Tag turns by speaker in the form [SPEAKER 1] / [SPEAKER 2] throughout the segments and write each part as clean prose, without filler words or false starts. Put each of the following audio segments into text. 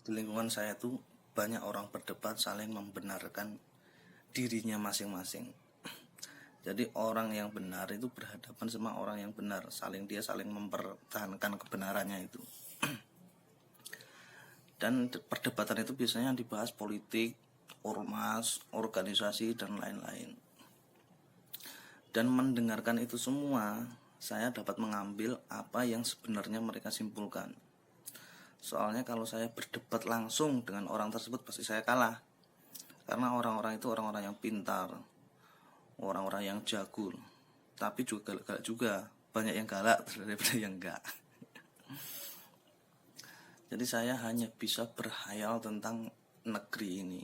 [SPEAKER 1] Di lingkungan saya tuh banyak orang berdebat saling membenarkan dirinya masing-masing. Jadi orang yang benar itu berhadapan sama orang yang benar, saling mempertahankan kebenarannya itu. Dan perdebatan itu biasanya dibahas politik, ormas, organisasi, dan lain-lain. Dan mendengarkan itu semua, saya dapat mengambil apa yang sebenarnya mereka simpulkan. Soalnya kalau saya berdebat langsung dengan orang tersebut pasti saya kalah. Karena orang-orang itu orang-orang yang pintar, orang-orang yang jago. Tapi juga galak-galak juga, banyak yang galak daripada yang enggak. Jadi saya hanya bisa berhayal tentang negeri ini.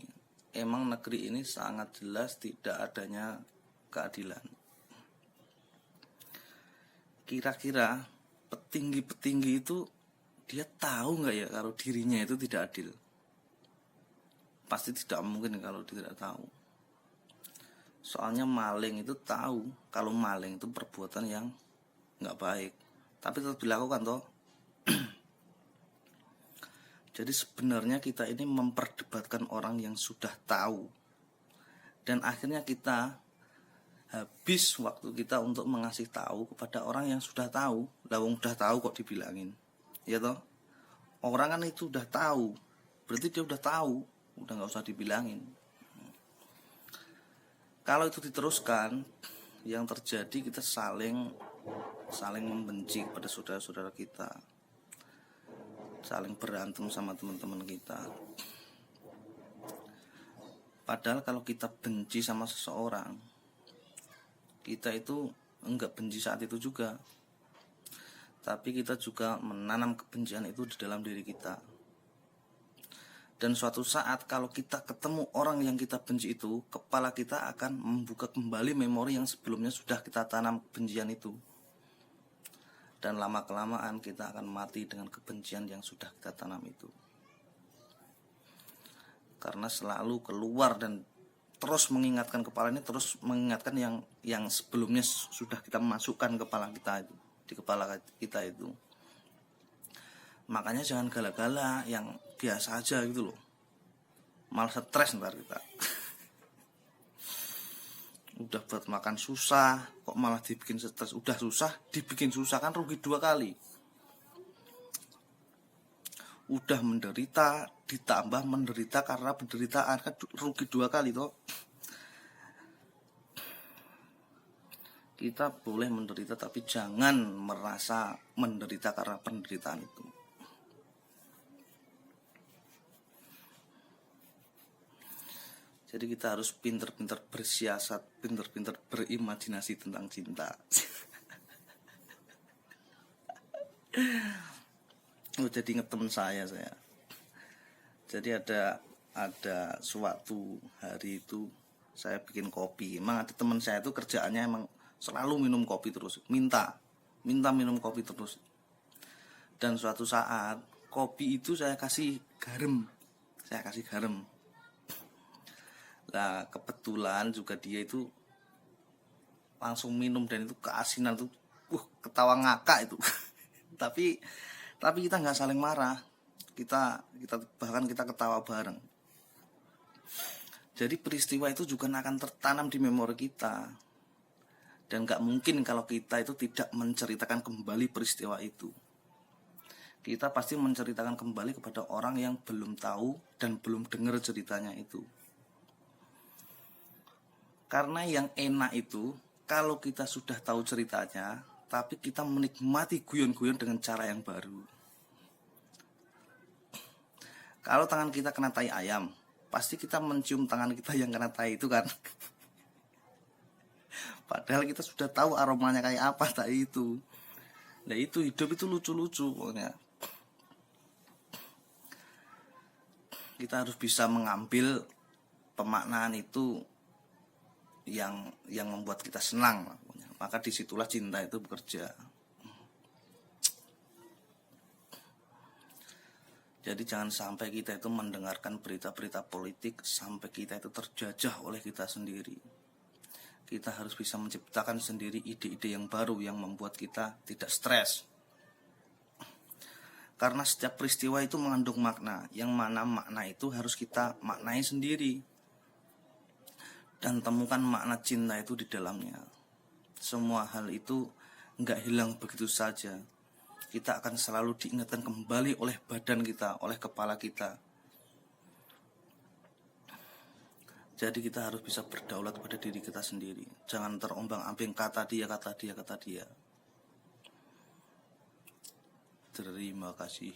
[SPEAKER 1] Emang negeri ini sangat jelas tidak adanya keadilan. Kira-kira petinggi-petinggi itu dia tahu nggak ya kalau dirinya itu tidak adil? Pasti tidak mungkin kalau dia tidak tahu. Soalnya maling itu tahu kalau maling itu perbuatan yang nggak baik, tapi tetap dilakukan toh. Jadi sebenarnya kita ini memperdebatkan orang yang sudah tahu, dan akhirnya kita habis waktu kita untuk mengasih tahu kepada orang yang sudah tahu. Lawang udah tahu kok dibilangin, ya toh. Orang kan itu udah tahu, berarti dia udah tahu, udah nggak usah dibilangin. Kalau itu diteruskan, yang terjadi kita saling membenci pada saudara-saudara kita, saling berantem sama teman-teman kita. Padahal kalau kita benci sama seseorang, kita itu enggak benci saat itu juga, tapi kita juga menanam kebencian itu di dalam diri kita. Dan suatu saat kalau kita ketemu orang yang kita benci itu, kepala kita akan membuka kembali memori yang sebelumnya sudah kita tanam kebencian itu. Dan lama-kelamaan kita akan mati dengan kebencian yang sudah kita tanam itu. Karena selalu keluar dan terus mengingatkan, kepala ini terus mengingatkan yang sebelumnya sudah kita masukkan kepala kita itu, di kepala kita itu. Makanya jangan galak-galak, yang biasa aja gitu loh. Malah stres ntar kita. Udah buat makan susah, kok malah dibikin stres. Udah susah, dibikin susah, kan rugi 2 kali. Udah menderita, ditambah menderita karena penderitaan, kan rugi 2 kali toh. Kita boleh menderita, tapi jangan merasa menderita karena penderitaan itu. Jadi kita harus pinter-pinter bersiasat, pinter-pinter berimajinasi tentang cinta. Jadi inget temen saya. Jadi ada suatu hari itu saya bikin kopi. Emang ada teman saya itu kerjaannya emang selalu minum kopi terus, minta minum kopi terus. Dan suatu saat kopi itu saya kasih garam. Nah kebetulan juga dia itu langsung minum, dan itu keasinan tuh, ketawa ngakak itu. tapi kita nggak saling marah, kita bahkan kita ketawa bareng. Jadi peristiwa itu juga akan tertanam di memori kita, dan nggak mungkin kalau kita itu tidak menceritakan kembali peristiwa itu. Kita pasti menceritakan kembali kepada orang yang belum tahu dan belum dengar ceritanya itu. Karena yang enak itu kalau kita sudah tahu ceritanya, tapi kita menikmati guyon-guyon dengan cara yang baru. Kalau tangan kita kena tai ayam, pasti kita mencium tangan kita yang kena tai itu kan. Padahal kita sudah tahu aromanya kayak apa tai itu. Nah itu hidup itu lucu-lucu pokoknya. Kita harus bisa mengambil pemaknaan itu yang membuat kita senang, maka disitulah cinta itu bekerja. Jadi jangan sampai kita itu mendengarkan berita-berita politik sampai kita itu terjajah oleh kita sendiri. Kita harus bisa menciptakan sendiri ide-ide yang baru yang membuat kita tidak stres. Karena setiap peristiwa itu mengandung makna, yang mana makna itu harus kita maknai sendiri. Dan temukan makna cinta itu di dalamnya. Semua hal itu nggak hilang begitu saja. Kita akan selalu diingatkan kembali oleh badan kita, oleh kepala kita. Jadi kita harus bisa berdaulat pada diri kita sendiri. Jangan terombang-ambing kata dia. Terima kasih.